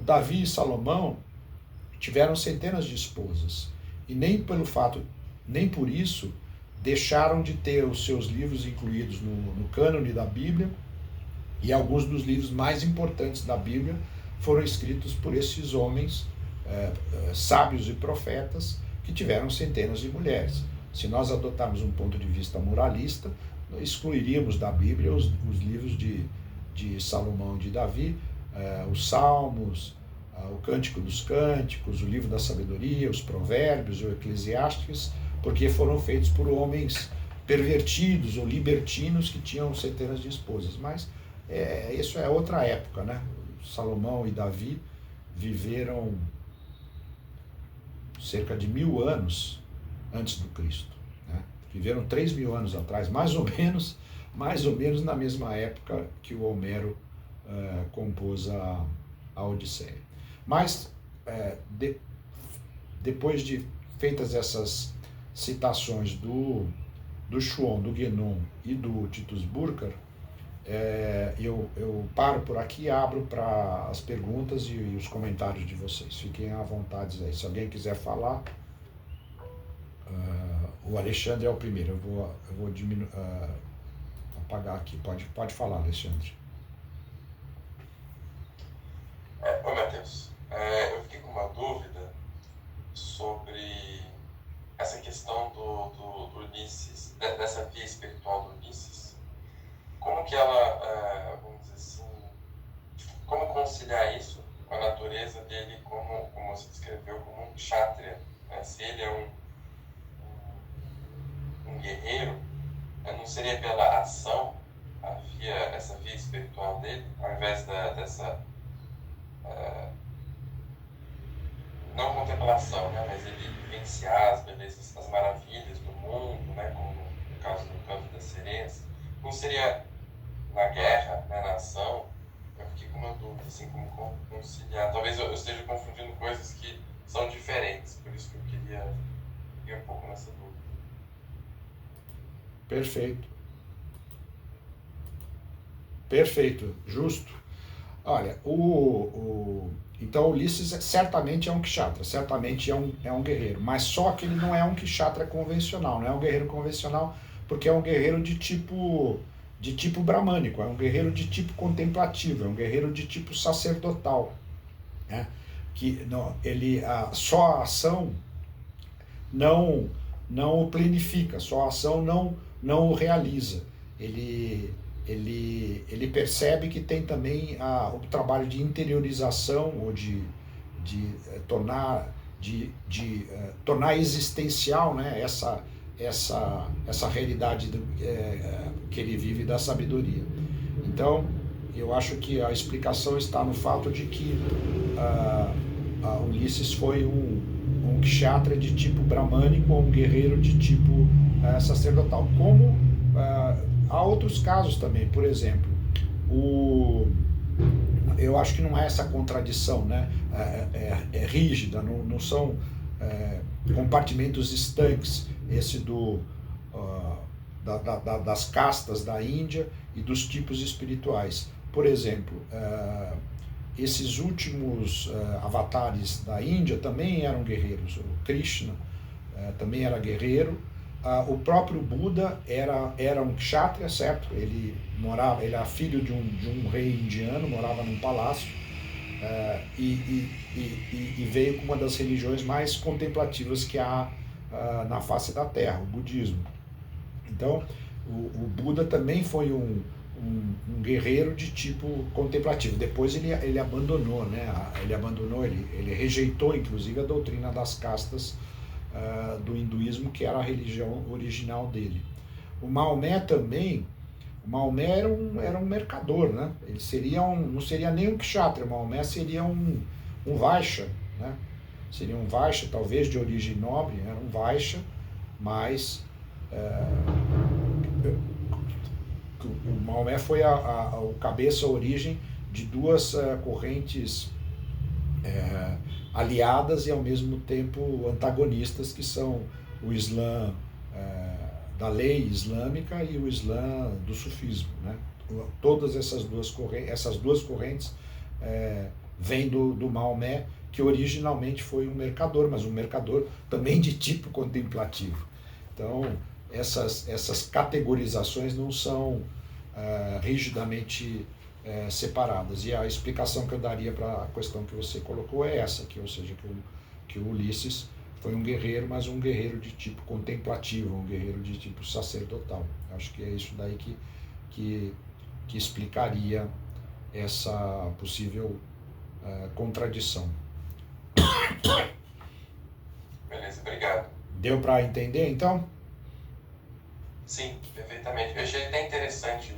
Davi e Salomão tiveram centenas de esposas e nem por isso deixaram de ter os seus livros incluídos no cânone da Bíblia, e alguns dos livros mais importantes da Bíblia foram escritos por esses homens sábios e profetas que tiveram centenas de mulheres. Se nós adotarmos um ponto de vista moralista, excluiríamos da Bíblia os livros de Salomão e de Davi, os Salmos, o Cântico dos Cânticos, o Livro da Sabedoria, os Provérbios, o Eclesiastes, porque foram feitos por homens pervertidos ou libertinos que tinham centenas de esposas. Mas isso é outra época, né? Salomão e Davi viveram cerca de 1000 anos antes do Cristo, né? Viveram 3000 anos atrás, mais ou menos na mesma época que o Homero compôs a Odisseia. Mas, depois de feitas essas citações do Schuon, do Guénon e do Titus Burckhardt, eu paro por aqui e abro para as perguntas e os comentários de vocês. Fiquem à vontade aí. Se alguém quiser falar, o Alexandre é o primeiro. Eu vou apagar aqui. Pode falar, Alexandre. Oi, Matheus. Eu fiquei com uma dúvida sobre essa questão do Ulisses, dessa via espiritual do Ulisses. Como que ela, vamos dizer assim, como conciliar isso com a natureza dele, como você descreveu, como um kshatriya, né? Se ele é um guerreiro, não seria pela ação essa via espiritual dele, ao invés dessa não contemplação, né, mas ele vivenciar as belezas, as maravilhas do mundo, né, como no caso do Canto das Sereias? Não seria na guerra, né, na ação? Eu fiquei com uma dúvida, assim, como conciliar. Talvez eu esteja confundindo coisas que são diferentes, por isso que eu queria ir um pouco nessa dúvida. Perfeito. Perfeito, justo. Olha, então Ulisses certamente é um kshatriya, certamente é um guerreiro, mas só que ele não é um kshatriya convencional, não é um guerreiro convencional, porque é um guerreiro de tipo bramânico, é um guerreiro de tipo contemplativo, é um guerreiro de tipo sacerdotal, né? Que não, só a ação não o planifica, só a ação não o realiza. Ele percebe que tem também o trabalho de interiorização ou de tornar existencial, né, essa realidade que ele vive da sabedoria. Então, eu acho que a explicação está no fato de que Ulisses foi um kshatriya de tipo bramânico ou um guerreiro de tipo sacerdotal. Como há outros casos também, por exemplo, eu acho que não é essa contradição, né? É rígida, não são compartimentos estanques, esse das castas da Índia e dos tipos espirituais. Por exemplo, esses últimos avatares da Índia também eram guerreiros. O Krishna também era guerreiro. O próprio Buda era um kshatriya, certo? Ele era filho de um rei indiano, morava num palácio e veio com uma das religiões mais contemplativas que há na face da Terra, o budismo. Então, o Buda também foi um guerreiro de tipo contemplativo. Depois ele abandonou, né? Ele rejeitou, inclusive, a doutrina das castas do hinduísmo, que era a religião original dele. O Maomé também, era um mercador, né? Ele não seria nem um kshatriya, o Maomé seria um vaishya, né? Seria um vaishya, talvez de origem nobre, era um vaishya, mas o Maomé foi o cabeça, a origem de duas correntes aliadas e ao mesmo tempo antagonistas, que são o Islã da lei islâmica e o Islã do sufismo, né? Todas essas duas correntes vêm do Maomé, que originalmente foi um mercador, mas um mercador também de tipo contemplativo. Então, essas categorizações não são rigidamente separadas. E a explicação que eu daria para a questão que você colocou é essa, ou seja, que o Ulisses foi um guerreiro, mas um guerreiro de tipo contemplativo, um guerreiro de tipo sacerdotal. Acho que é isso daí que explicaria essa possível contradição. Beleza, obrigado. Deu para entender, então? Sim, perfeitamente. Eu achei até interessante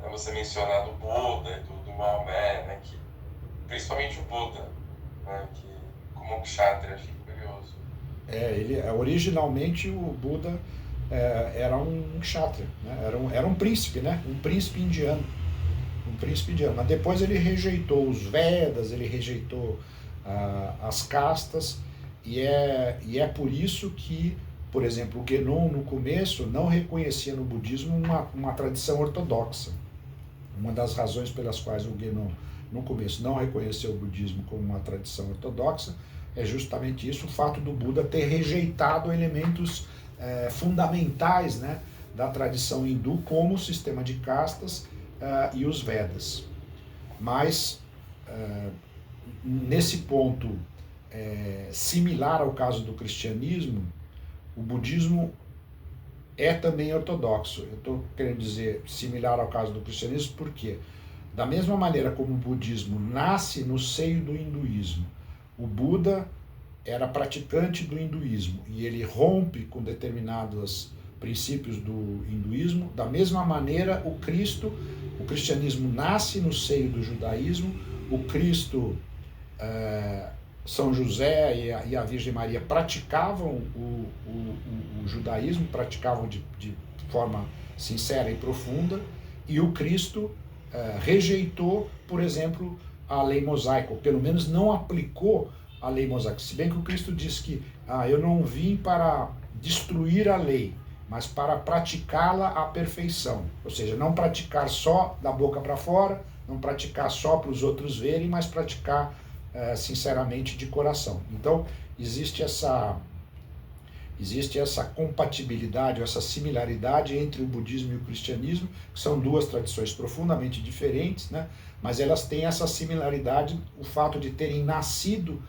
você mencionar do Buda e do Maomé, né, que, principalmente o Buda, né, que como um kshatriya, achei curioso. Originalmente o Buda era um kshatriya, né? Era um príncipe, né? Um príncipe indiano. Mas depois ele rejeitou os Vedas, ele rejeitou as castas, e é por isso que, por exemplo, o Genon no começo não reconhecia no budismo uma tradição ortodoxa. Uma das razões pelas quais o Genon no começo não reconheceu o budismo como uma tradição ortodoxa é justamente isso, o fato do Buda ter rejeitado elementos fundamentais, né, da tradição hindu, como o sistema de castas e os Vedas. Mas, nesse ponto similar ao caso do cristianismo, o budismo é também ortodoxo. Eu estou querendo dizer similar ao caso do cristianismo porque, da mesma maneira como o budismo nasce no seio do hinduísmo, o Buda era praticante do hinduísmo e ele rompe com determinados princípios do hinduísmo. Da mesma maneira, o cristianismo nasce no seio do judaísmo, o Cristo, São José e a Virgem Maria praticavam o judaísmo, praticavam de forma sincera e profunda, e o Cristo rejeitou, por exemplo, a lei mosaica, ou pelo menos não aplicou a lei mosaica. Se bem que o Cristo diz que eu não vim para destruir a lei, mas para praticá-la à perfeição. Ou seja, não praticar só da boca para fora, não praticar só para os outros verem, mas praticar sinceramente de coração. Então, existe essa compatibilidade, essa similaridade entre o budismo e o cristianismo, que são duas tradições profundamente diferentes, né? Mas elas têm essa similaridade, o fato de terem nascido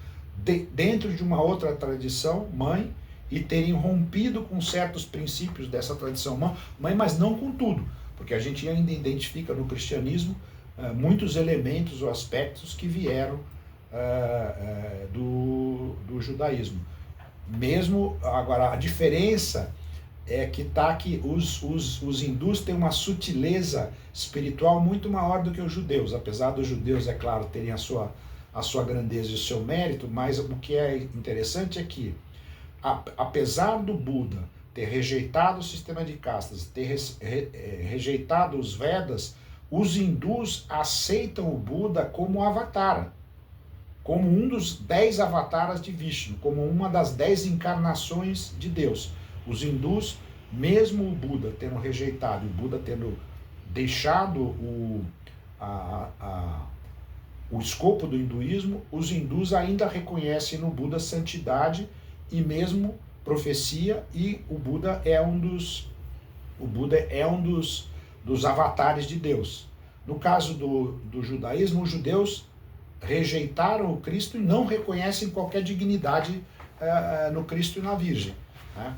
dentro de uma outra tradição mãe e terem rompido com certos princípios dessa tradição mãe, mas não com tudo, porque a gente ainda identifica no cristianismo muitos elementos ou aspectos que vieram do judaísmo. Mesmo, agora, a diferença é que os hindus têm uma sutileza espiritual muito maior do que os judeus, apesar dos judeus, é claro, terem a sua grandeza e o seu mérito, mas o que é interessante é que, apesar do Buda ter rejeitado o sistema de castas, ter rejeitado os Vedas, os hindus aceitam o Buda como avatara, como um dos 10 avataras de Vishnu, como uma das 10 encarnações de Deus. Os hindus, mesmo o Buda tendo rejeitado, o Buda tendo deixado o escopo do hinduísmo, os hindus ainda reconhecem no Buda santidade e mesmo profecia, e o Buda é um dos avatares de Deus. No caso do judaísmo, os judeus rejeitaram o Cristo e não reconhecem qualquer dignidade no Cristo e na Virgem, né?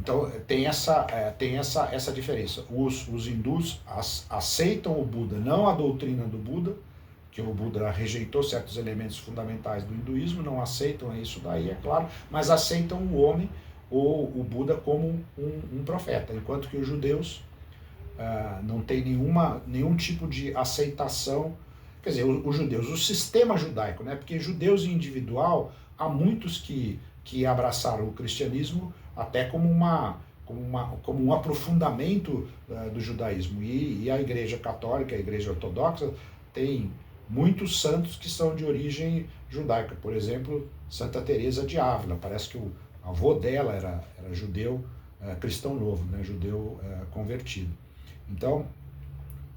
Então tem essa diferença. Os hindus aceitam o Buda, não a doutrina do Buda, que o Buda rejeitou certos elementos fundamentais do hinduísmo, não aceitam isso daí, é claro, mas aceitam o homem ou o Buda como um profeta, enquanto que os judeus não tem nenhum tipo de aceitação. Quer dizer, os judeus, o sistema judaico, né? Porque judeus em individual, há muitos que abraçaram o cristianismo até como um aprofundamento do judaísmo. E a Igreja Católica, a Igreja Ortodoxa, tem muitos santos que são de origem judaica. Por exemplo, Santa Teresa de Ávila, parece que o avô dela era judeu, cristão novo, né? Judeu convertido. Então,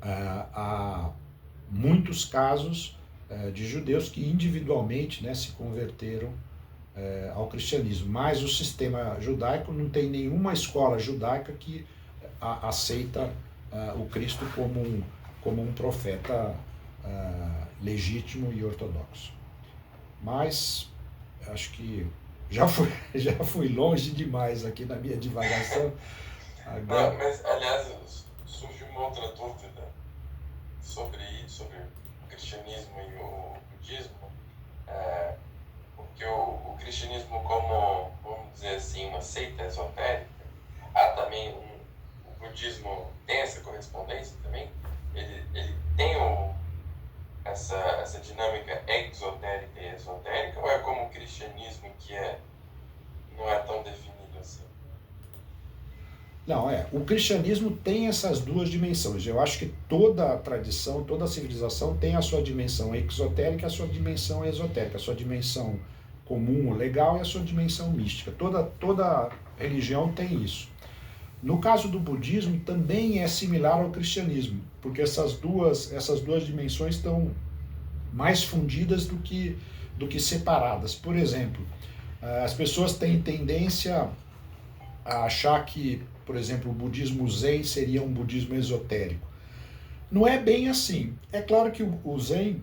há muitos casos de judeus que individualmente, né, se converteram ao cristianismo, mas o sistema judaico não tem nenhuma escola judaica que aceita o Cristo como um profeta legítimo e ortodoxo. Mas acho que já fui longe demais aqui na minha divagação. Agora... Mas, aliás, surgiu uma outra dúvida sobre o cristianismo e o budismo, porque o cristianismo, como, vamos dizer assim, uma seita esotérica, há também o budismo tem essa correspondência também, ele tem essa dinâmica exotérica e esotérica, ou é como o cristianismo que não é tão definido assim? Não, o cristianismo tem essas duas dimensões. Eu acho que toda a tradição, toda a civilização tem a sua dimensão exotérica e a sua dimensão esotérica, a sua dimensão comum, legal, e a sua dimensão mística. Toda religião tem isso. No caso do budismo, também é similar ao cristianismo, porque essas duas dimensões estão mais fundidas do que separadas. Por exemplo, as pessoas têm tendência a achar que, por exemplo, o budismo Zen seria um budismo esotérico. Não é bem assim. É claro que o Zen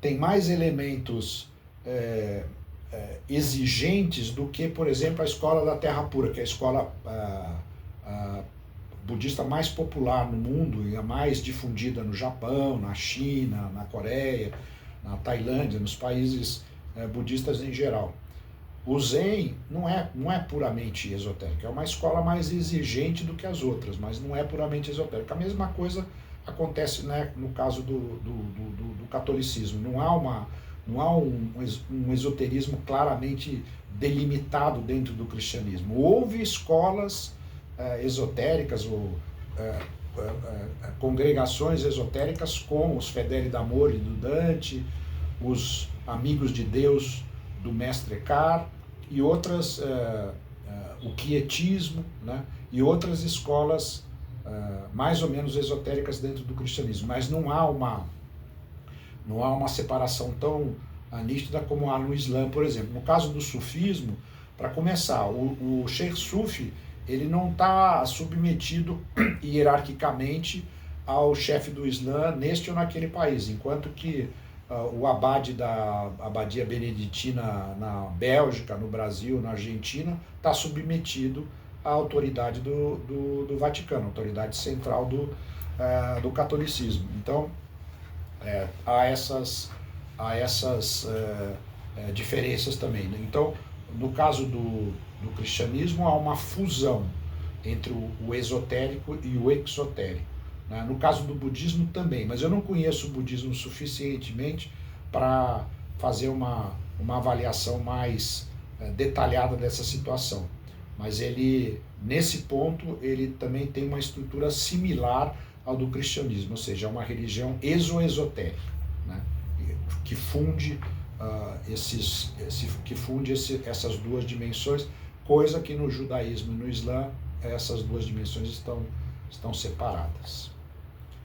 tem mais elementos exigentes do que, por exemplo, a escola da Terra Pura, que é a escola budista mais popular no mundo e a mais difundida no Japão, na China, na Coreia, na Tailândia, nos países budistas em geral. O Zen não é puramente esotérico, é uma escola mais exigente do que as outras, mas não é puramente esotérica. A mesma coisa acontece, né, no caso do catolicismo. Não há um esoterismo claramente delimitado dentro do cristianismo. Houve escolas esotéricas ou congregações esotéricas como os Fedeli d'Amore do Dante, os Amigos de Deus do Mestre Eckhart, e outras, o quietismo, né, e outras escolas mais ou menos esotéricas dentro do cristianismo, mas não há uma separação tão nítida como há no Islã, por exemplo. No caso do sufismo, para começar, o Sheikh Sufi, ele não está submetido hierarquicamente ao chefe do Islã neste ou naquele país, enquanto que o abade da abadia beneditina na Bélgica, no Brasil, na Argentina, está submetido à autoridade do Vaticano, autoridade central do catolicismo. Então, há essas diferenças também, né? Então, no caso do cristianismo, há uma fusão entre o esotérico e o exotérico, né? No caso do budismo também, mas eu não conheço o budismo suficientemente para fazer uma avaliação mais detalhada dessa situação. Mas ele, nesse ponto, ele também tem uma estrutura similar ao do cristianismo, ou seja, é uma religião exoesotérica, né? Que funde essas duas dimensões, coisa que no judaísmo e no Islã essas duas dimensões estão separadas.